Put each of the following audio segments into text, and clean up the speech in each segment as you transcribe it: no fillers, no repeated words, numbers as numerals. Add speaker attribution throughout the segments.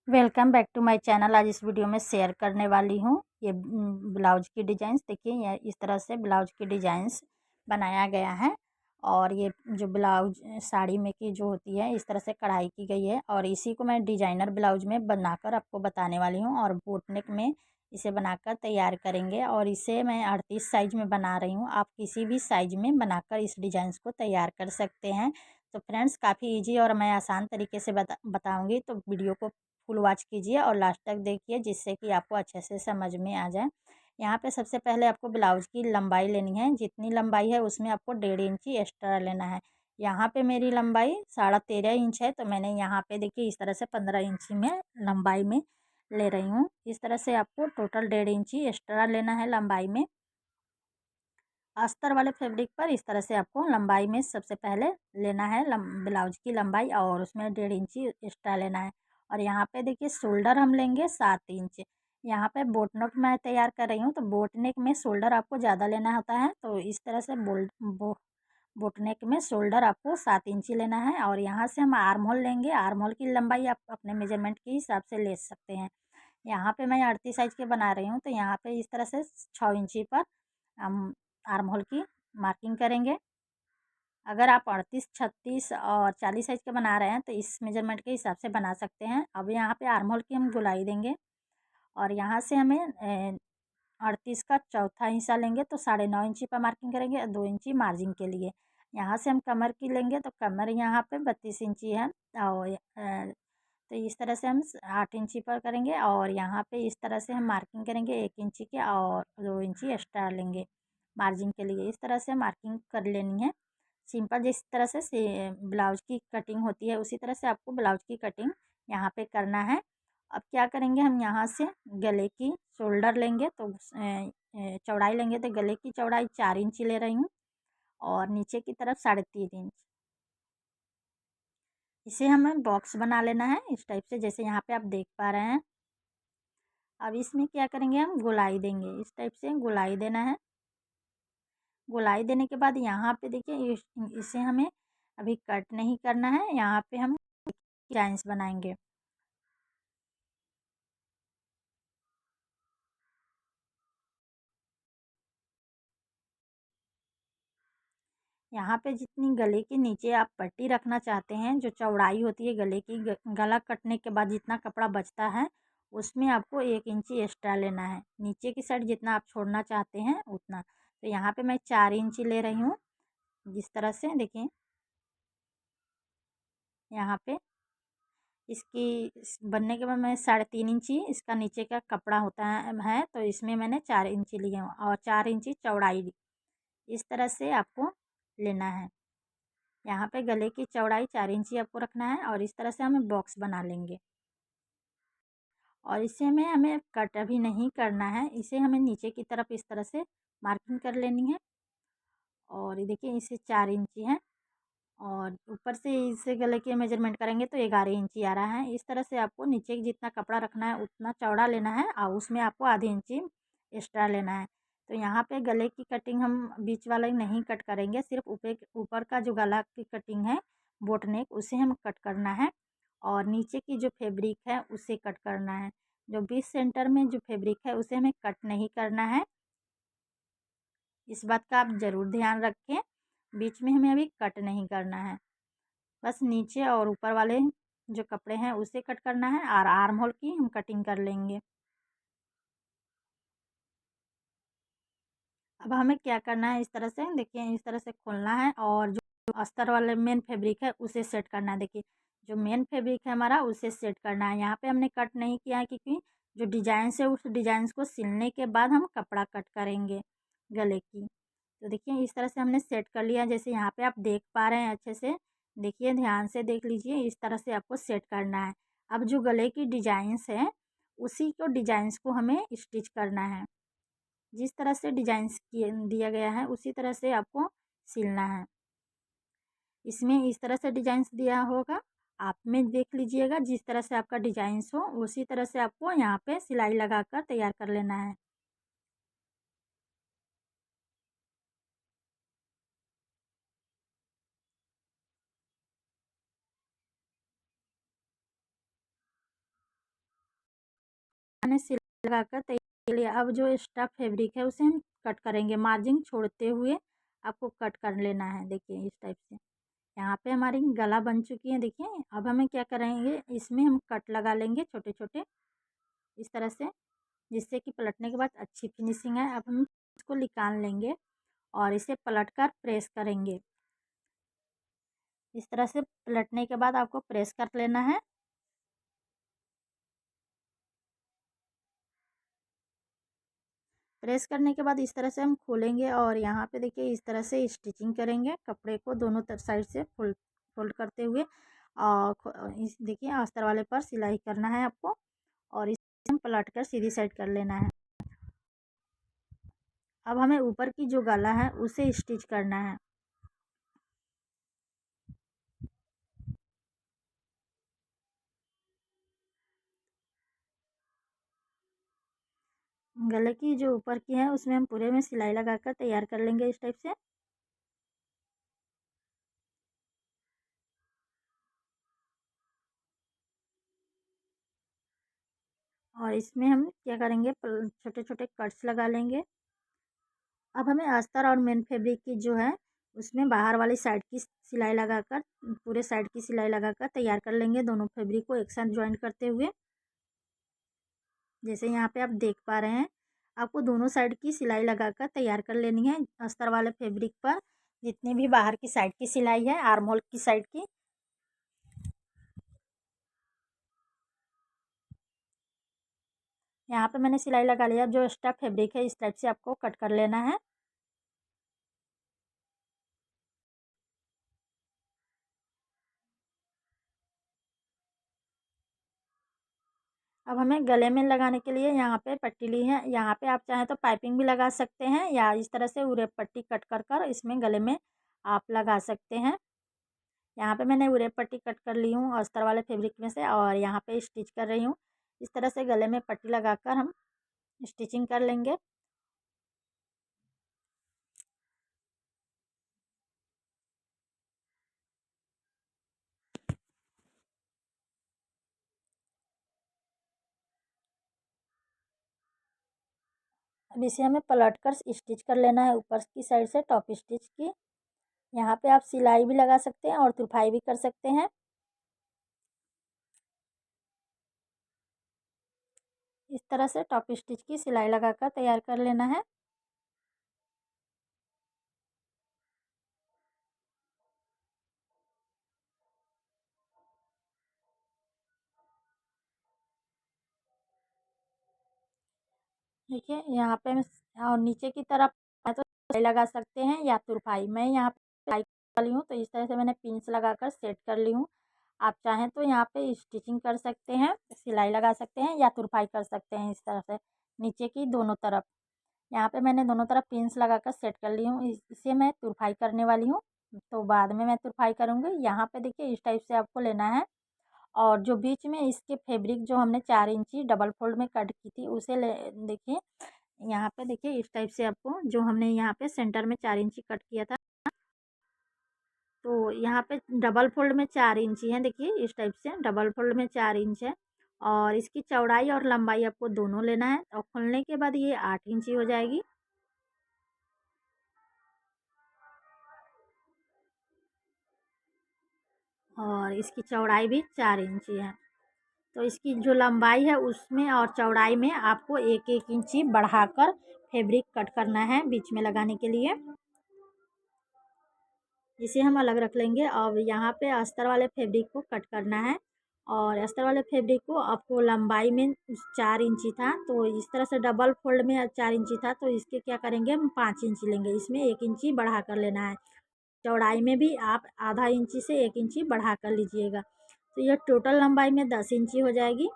Speaker 1: Welcome back to my channel. आज इस video में शेयर करने वाली हूँ ये ब्लाउज की डिज़ाइंस। देखिए ये इस तरह से ब्लाउज की डिज़ाइंस बनाया गया है। और ये जो ब्लाउज साड़ी में की जो होती है इस तरह से कढ़ाई की गई है, और इसी को मैं डिजाइनर ब्लाउज में बनाकर आपको बताने वाली हूँ। और बोट नेक में इसे बनाकर तैयार करेंगे, और इसे मैं 38 साइज में बना रही हूँ। आप किसी भी साइज में बनाकर इस डिज़ाइंस को तैयार कर सकते हैं। तो फ्रेंड्स, काफ़ी ईजी और मैं आसान तरीके से बताऊँगी, तो वीडियो को फुल वॉच कीजिए और लास्ट तक देखिए, जिससे कि आपको अच्छे से समझ में आ जाए। यहाँ पे सबसे पहले आपको ब्लाउज की लंबाई लेनी है। जितनी लंबाई है उसमें आपको 1.5 इंची एक्स्ट्रा लेना है। यहाँ पे मेरी लंबाई 13.5 इंच है, तो मैंने यहाँ पे देखिए इस तरह से 15 इंची में लंबाई में ले रही हूँ। इस तरह से आपको टोटल 1.5 इंची एक्स्ट्रा लेना है लंबाई में। अस्तर वाले फैब्रिक पर इस तरह से आपको लंबाई में सबसे पहले लेना है ब्लाउज की लंबाई, और उसमें 1.5 इंची एक्स्ट्रा लेना है। और यहाँ पे देखिए शोल्डर हम लेंगे 7 इंच। यहाँ पे बोट नेक मैं तैयार कर रही हूँ, तो बोट नेक में शोल्डर आपको ज़्यादा लेना होता है। तो इस तरह से बोट नेक में शोल्डर आपको 7 इंची लेना है। और यहाँ से हम आर्म होल लेंगे। आर्म होल की लंबाई आप अपने मेजरमेंट के हिसाब से ले सकते हैं। यहाँ पे मैं 38 साइज के बना रही हूँ, तो यहाँ पे इस तरह से 6 इंची पर हम आर्म होल की मार्किंग करेंगे। अगर आप 38, 36 और 40 साइज़ के बना रहे हैं तो इस मेजरमेंट के हिसाब से बना सकते हैं। अब यहाँ पे आर्म होल की हम गोलाई देंगे, और यहाँ से हमें 38 का चौथा हिस्सा लेंगे, तो 9.5 इंची पर मार्किंग करेंगे, 2 इंची मार्जिन के लिए। यहाँ से हम कमर की लेंगे, तो कमर यहाँ पे 32 इंची है। और तो इस तरह से हम 8 इंची पर करेंगे, और यहाँ पे इस तरह से हम मार्किंग करेंगे 1 इंची के, और 2 इंची एक्स्ट्रा लेंगे मार्जिन के लिए। इस तरह से मार्किंग कर लेनी है। सिंपल जिस तरह से ब्लाउज की कटिंग होती है उसी तरह से आपको ब्लाउज की कटिंग यहाँ पे करना है। अब क्या करेंगे, हम यहाँ से गले की शोल्डर लेंगे, तो चौड़ाई लेंगे, तो गले की चौड़ाई 4 इंची ले रही हूँ, और नीचे की तरफ 3.5 इंच। इसे हमें बॉक्स बना लेना है इस टाइप से, जैसे यहाँ पे आप देख पा रहे हैं। अब इसमें क्या करेंगे, हम गोलाई देंगे। इस टाइप से गोलाई देना है। गोलाई देने के बाद यहाँ पे देखिए इसे हमें अभी कट नहीं करना है। यहाँ पे हम डिजाइंस बनाएंगे। यहाँ पे जितनी गले के नीचे आप पट्टी रखना चाहते हैं, जो चौड़ाई होती है गले की, गला कटने के बाद जितना कपड़ा बचता है उसमें आपको 1 इंची एक्स्ट्रा लेना है। नीचे की साइड जितना आप छोड़ना चाहते हैं उतना। तो यहाँ पे मैं 4 इंची ले रही हूँ। जिस तरह से देखिए यहाँ पे बनने के बाद मैं 3.5 इंची इसका नीचे का कपड़ा होता है, तो इसमें मैंने 4 इंची लिए हूँ, और 4 इंची चौड़ाई ली। इस तरह से आपको लेना है। यहाँ पे गले की चौड़ाई 4 इंची आपको रखना है, और इस तरह से हमें बॉक्स बना लेंगे। और इसे में हमें कट अभी नहीं करना है, इसे हमें नीचे की तरफ इस तरह से मार्किंग कर लेनी है। और ये देखिए इसे 4 इंची है, और ऊपर से इसे गले के मेजरमेंट करेंगे तो 11 इंची आ रहा है। इस तरह से आपको नीचे जितना कपड़ा रखना है उतना चौड़ा लेना है, और उसमें आपको आधी इंची एक्स्ट्रा लेना है। तो यहाँ पे गले की कटिंग हम बीच वाला ही नहीं कट करेंगे, सिर्फ ऊपर का जो गला की कटिंग है बोट नेक उसे हम कट करना है, और नीचे की जो फैब्रिक है उसे कट करना है। जो बीच सेंटर में जो फैब्रिक है उसे हमें कट नहीं करना है। इस बात का आप ज़रूर ध्यान रखें, बीच में हमें अभी कट नहीं करना है। बस नीचे और ऊपर वाले जो कपड़े हैं उसे कट करना है, और आर्म होल की हम कटिंग कर लेंगे। अब हमें क्या करना है, इस तरह से देखिए इस तरह से खोलना है, और जो अस्तर वाले मेन फैब्रिक है उसे सेट करना है। देखिए जो मेन फैब्रिक है हमारा उसे सेट करना है। यहाँ पे हमने कट नहीं किया है, क्योंकि जो डिजाइन्स है उस डिजाइंस को सिलने के बाद हम कपड़ा कट करेंगे गले की। तो देखिए इस तरह से हमने सेट कर लिया, जैसे यहाँ पे आप देख पा रहे हैं अच्छे से। देखिए ध्यान से देख लीजिए, इस तरह से आपको सेट करना है। अब जो गले की डिजाइंस है उसी को डिजाइंस को हमें स्टिच करना है। जिस तरह से डिजाइंस किए दिया गया है उसी तरह से आपको सिलना है। इसमें इस तरह से डिजाइंस दिया होगा, आप में देख लीजिएगा। जिस तरह से आपका डिजाइंस हो उसी तरह से आपको यहाँ पे सिलाई लगाकर तैयार कर लेना है। मैंने सिलाई लगाकर तैयार लिया। अब जो एक्स्ट्रा फैब्रिक है उसे हम कट करेंगे, मार्जिन छोड़ते हुए आपको कट कर लेना है। देखिए इस टाइप से यहाँ पे हमारी गला बन चुकी है। देखिए अब हमें क्या करेंगे, इसमें हम कट लगा लेंगे छोटे छोटे इस तरह से, जिससे कि पलटने के बाद अच्छी फिनिशिंग है। अब हम इसको निकाल लेंगे और इसे पलट कर प्रेस करेंगे। इस तरह से पलटने के बाद आपको प्रेस कर लेना है। प्रेस करने के बाद इस तरह से हम खोलेंगे और यहाँ पे देखिए इस तरह से स्टिचिंग करेंगे कपड़े को दोनों साइड से फोल्ड फोल्ड करते हुए। और इस देखिए अस्तर वाले पर सिलाई करना है आपको और इसे हम पलट कर सीधी साइड कर लेना है। अब हमें ऊपर की जो गला है उसे स्टिच करना है। गले की जो ऊपर की है उसमें हम पूरे में सिलाई लगाकर तैयार कर लेंगे इस टाइप से। और इसमें हम क्या करेंगे, छोटे छोटे कट्स लगा लेंगे। अब हमें अस्तर और मेन फैब्रिक की जो है उसमें बाहर वाली साइड की सिलाई लगाकर, पूरे साइड की सिलाई लगाकर तैयार कर लेंगे दोनों फैब्रिक को एक साथ ज्वाइंट करते हुए। जैसे यहाँ पे आप देख पा रहे हैं, आपको दोनों साइड की सिलाई लगाकर तैयार कर लेनी है अस्तर वाले फैब्रिक पर। जितनी भी बाहर की साइड की सिलाई है आर्म होल की साइड की, यहाँ पे मैंने सिलाई लगा लिया। जो एक्स्ट्रा फैब्रिक है इस टाइप से आपको कट कर लेना है। अब हमें गले में लगाने के लिए यहाँ पे पट्टी ली है। यहाँ पे आप चाहें तो पाइपिंग भी लगा सकते हैं या इस तरह से उरे पट्टी कट कर कर इसमें गले में आप लगा सकते हैं। यहाँ पे मैंने उरे पट्टी कट कर ली हूँ अस्तर वाले फैब्रिक में से और यहाँ पे स्टिच कर रही हूँ। इस तरह से गले में पट्टी लगाकर हम स्टिचिंग कर लेंगे। अब इसे हमें पलट कर स्टिच कर लेना है ऊपर की साइड से टॉप स्टिच की। यहाँ पे आप सिलाई भी लगा सकते हैं और तुरपाई भी कर सकते हैं। इस तरह से टॉप स्टिच की सिलाई लगाकर तैयार कर लेना है। देखिए यहाँ पे और नीचे की तरफ या तो सिलाई लगा सकते हैं या तुरपाई। मैं यहाँ पे सिलाई वाली हूँ तो इस तरह से मैंने पिंस लगाकर सेट कर ली हूँ। आप चाहें तो यहाँ पे स्टिचिंग कर सकते हैं, सिलाई लगा सकते हैं या तुरपाई कर सकते हैं इस तरह से नीचे की दोनों तरफ। यहाँ पे मैंने दोनों तरफ पिंस लगाकर सेट कर ली हूँ। इसे मैं तुरपाई करने वाली हूँ तो बाद में मैं तुरपाई करूँगी। यहाँ पे देखिए इस टाइप से आपको लेना है और जो बीच में इसके फैब्रिक जो हमने 4 इंची डबल फोल्ड में कट की थी उसे ले देखिए यहाँ पे देखिए इस टाइप से आपको जो हमने यहाँ पे सेंटर में 4 इंची कट किया था तो यहाँ पे डबल फोल्ड में 4 इंची है। देखिए इस टाइप से डबल फोल्ड में 4 इंच है और इसकी चौड़ाई और लंबाई आपको दोनों लेना है और खोलने के बाद ये 8 इंची हो जाएगी और इसकी चौड़ाई भी 4 इंची है। तो इसकी जो लंबाई है उसमें और चौड़ाई में आपको एक एक इंची बढ़ाकर फैब्रिक कट करना है बीच में लगाने के लिए। इसे हम अलग रख लेंगे। अब यहाँ पे अस्तर वाले फैब्रिक को कट करना है और अस्तर वाले फैब्रिक को आपको लंबाई में 4 इंची था तो इस तरह से डबल फोल्ड में 4 इंची था तो इसके क्या करेंगे हम 5 इंची लेंगे, इसमें 1 इंची बढ़ा कर लेना है। चौड़ाई में भी आप आधा इंची से 1 इंची बढ़ा कर लीजिएगा तो यह टोटल लंबाई में 10 इंची हो जाएगी।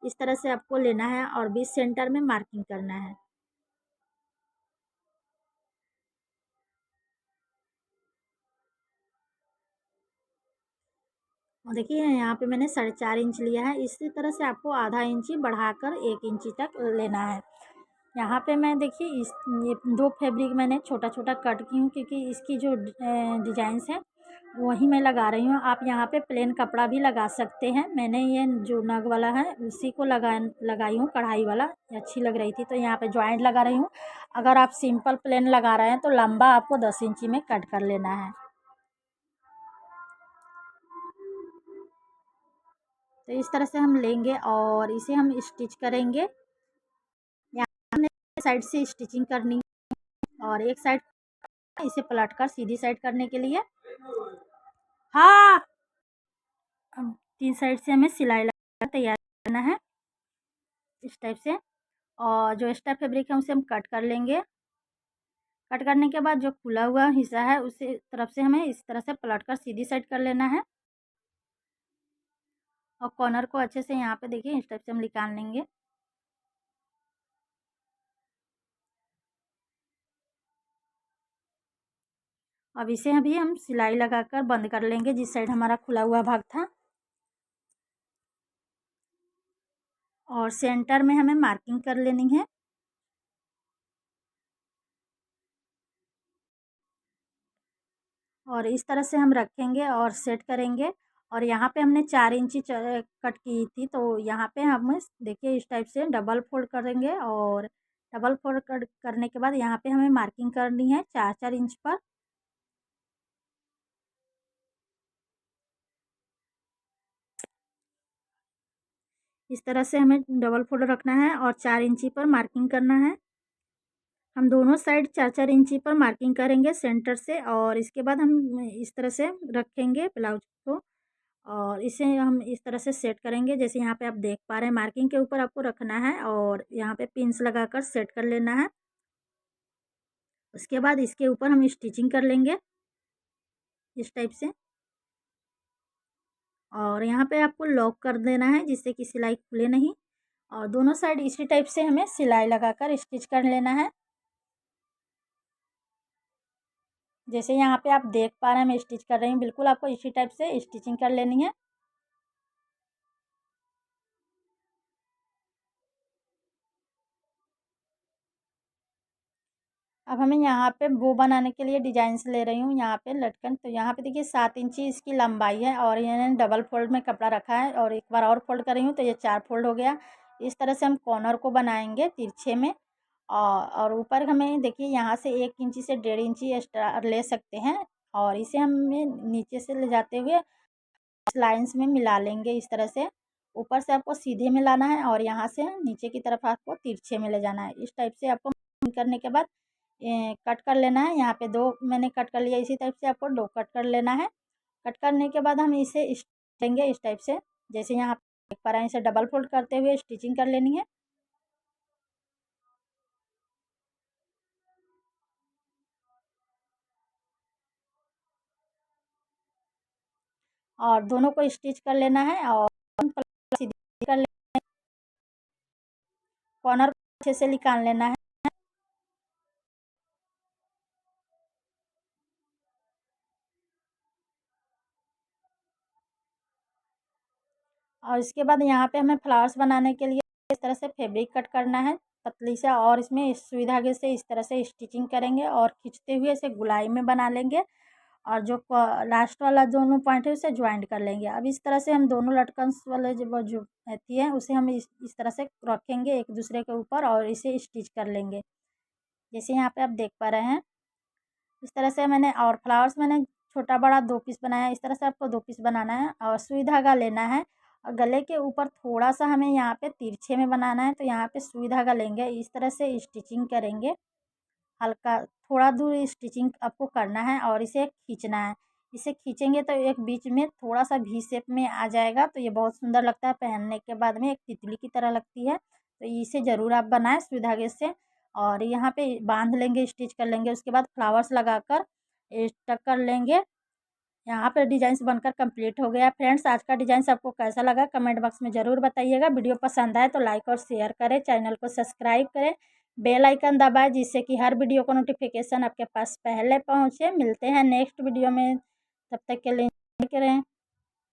Speaker 1: इस तरह से आपको लेना है और बीच सेंटर में मार्किंग करना है। और देखिए यहाँ पे मैंने 4.5 इंच लिया है। इसी तरह से आपको आधा इंची बढ़ाकर 1 इंची तक लेना है। यहाँ पे मैं देखिए ये 2 फैब्रिक मैंने छोटा छोटा कट की हूँ क्योंकि इसकी जो डिजाइंस है वही मैं लगा रही हूँ। आप यहाँ पे प्लेन कपड़ा भी लगा सकते हैं। मैंने ये जो नग वाला है उसी को लगाई हूँ, कढ़ाई वाला, ये अच्छी लग रही थी तो यहाँ पे जॉइंट लगा रही हूँ। अगर आप सिंपल प्लेन लगा रहे हैं तो लंबा आपको 10 इंची में कट कर लेना है। तो इस तरह से हम लेंगे और इसे हम स्टिच करेंगे। यहाँ हमने साइड से स्टिचिंग करनी है और एक साइड इसे पलट कर सीधी साइड करने के लिए, हाँ, अब 3 साइड से हमें सिलाई लगा तैयार करना है इस टाइप से। और जो एक्स्ट्रा फैब्रिक है उसे हम कट कर लेंगे। कट करने के बाद जो खुला हुआ हिस्सा है उसे तरफ से हमें इस तरह से पलट कर सीधी साइड कर लेना है और कॉर्नर को अच्छे से यहाँ पे देखिए इस टाइप से हम निकाल लेंगे। अब इसे अभी हम सिलाई लगाकर बंद कर लेंगे जिस साइड हमारा खुला हुआ भाग था। और सेंटर में हमें मार्किंग कर लेनी है। और इस तरह से हम रखेंगे और सेट करेंगे। और यहाँ पे हमने 4 इंची कट की थी तो यहाँ पे हम देखिए इस टाइप से डबल फोल्ड करेंगे और डबल फोल्ड करने के बाद यहाँ पे हमें मार्किंग करनी है 4-4 इंच पर। इस तरह से हमें डबल फोल्ड रखना है और 4 इंची पर मार्किंग करना है। हम दोनों साइड 4-4 इंची पर मार्किंग करेंगे सेंटर से और इसके बाद हम इस तरह से रखेंगे ब्लाउज को और इसे हम इस तरह से सेट करेंगे जैसे यहाँ पे आप देख पा रहे हैं। मार्किंग के ऊपर आपको रखना है और यहाँ पे पिन्स लगाकर सेट कर लेना है। उसके बाद इसके ऊपर हम स्टिचिंग कर लेंगे इस टाइप से। और यहाँ पे आपको लॉक कर देना है जिससे कि सिलाई खुले नहीं। और दोनों साइड इसी टाइप से हमें सिलाई लगाकर स्टिच कर लेना है। जैसे यहाँ पे आप देख पा रहे हैं मैं स्टिच कर रही हूँ, बिल्कुल आपको इसी टाइप से स्टिचिंग कर लेनी है। अब हमें यहाँ पे बो बनाने के लिए डिजाइन्स ले रही हूँ यहाँ पे लटकन। तो यहाँ पे देखिए 7 इंची इसकी लंबाई है और ये डबल फोल्ड में कपड़ा रखा है और एक बार और फोल्ड कर रही हूँ तो ये 4 फोल्ड हो गया। इस तरह से हम कॉर्नर को बनाएंगे तिरछे में। और ऊपर हमें देखिए यहाँ से 1 इंची से 1.5 इंची एक्स्ट्रा ले सकते हैं और इसे हमें नीचे से ले जाते हुए लाइंस में मिला लेंगे इस तरह से। ऊपर से आपको सीधे में लाना है और यहाँ से नीचे की तरफ आपको तिरछे में ले जाना है। इस टाइप से आपको करने के बाद कट कर लेना है। यहाँ पे 2 मैंने कट कर लिया, इसी टाइप से आपको 2 कट कर लेना है। कट करने के बाद हम इसे लेंगे इस टाइप से जैसे यहाँ देख पा रहे हैं। इसे डबल फोल्ड करते हुए स्टिचिंग कर लेनी है। और दोनों को स्टिच कर लेना है और सीधी कर कॉर्नर अच्छे से निकाल लेना है। और इसके बाद यहाँ पे हमें फ्लावर्स बनाने के लिए इस तरह से फैब्रिक कट करना है पतली से और इसमें इस सुई धागे से इस तरह से स्टिचिंग करेंगे और खींचते हुए इसे गुलाई में बना लेंगे। और जो लास्ट वाला दोनों पॉइंट है उसे ज्वाइंट कर लेंगे। अब इस तरह से हम दोनों लटकन्स वाले जो रहती है उसे हम इस तरह से रखेंगे एक दूसरे के ऊपर और इसे स्टिच कर लेंगे जैसे यहाँ पे आप देख पा रहे हैं। इस तरह से मैंने और फ्लावर्स मैंने छोटा बड़ा 2 पीस बनाया। इस तरह से आपको 2 पीस बनाना है और सुई धागा लेना है और गले के ऊपर थोड़ा सा हमें यहाँ पे तिरछे में बनाना है तो यहाँ पे सुई धागा लेंगे। इस तरह से स्टिचिंग करेंगे, हल्का थोड़ा दूर स्टिचिंग आपको करना है और इसे खींचना है। इसे खींचेंगे तो एक बीच में थोड़ा सा वी शेप में आ जाएगा तो ये बहुत सुंदर लगता है। पहनने के बाद में एक तितली की तरह लगती है तो इसे ज़रूर आप बनाएं सुई धागे से। और यहाँ पे बांध लेंगे, स्टिच कर लेंगे। उसके बाद फ्लावर्स लगाकर स्टक कर लेंगे। यहाँ पे डिजाइन्स बनकर कंप्लीट हो गया। फ्रेंड्स, आज का डिजाइन आपको कैसा लगा कमेंट बॉक्स में ज़रूर बताइएगा। वीडियो पसंद आए तो लाइक और शेयर करें, चैनल को सब्सक्राइब करें, बेल आइकन दबाएं जिससे कि हर वीडियो का नोटिफिकेशन आपके पास पहले पहुँचे। मिलते हैं नेक्स्ट वीडियो में, तब तक के लिए करें।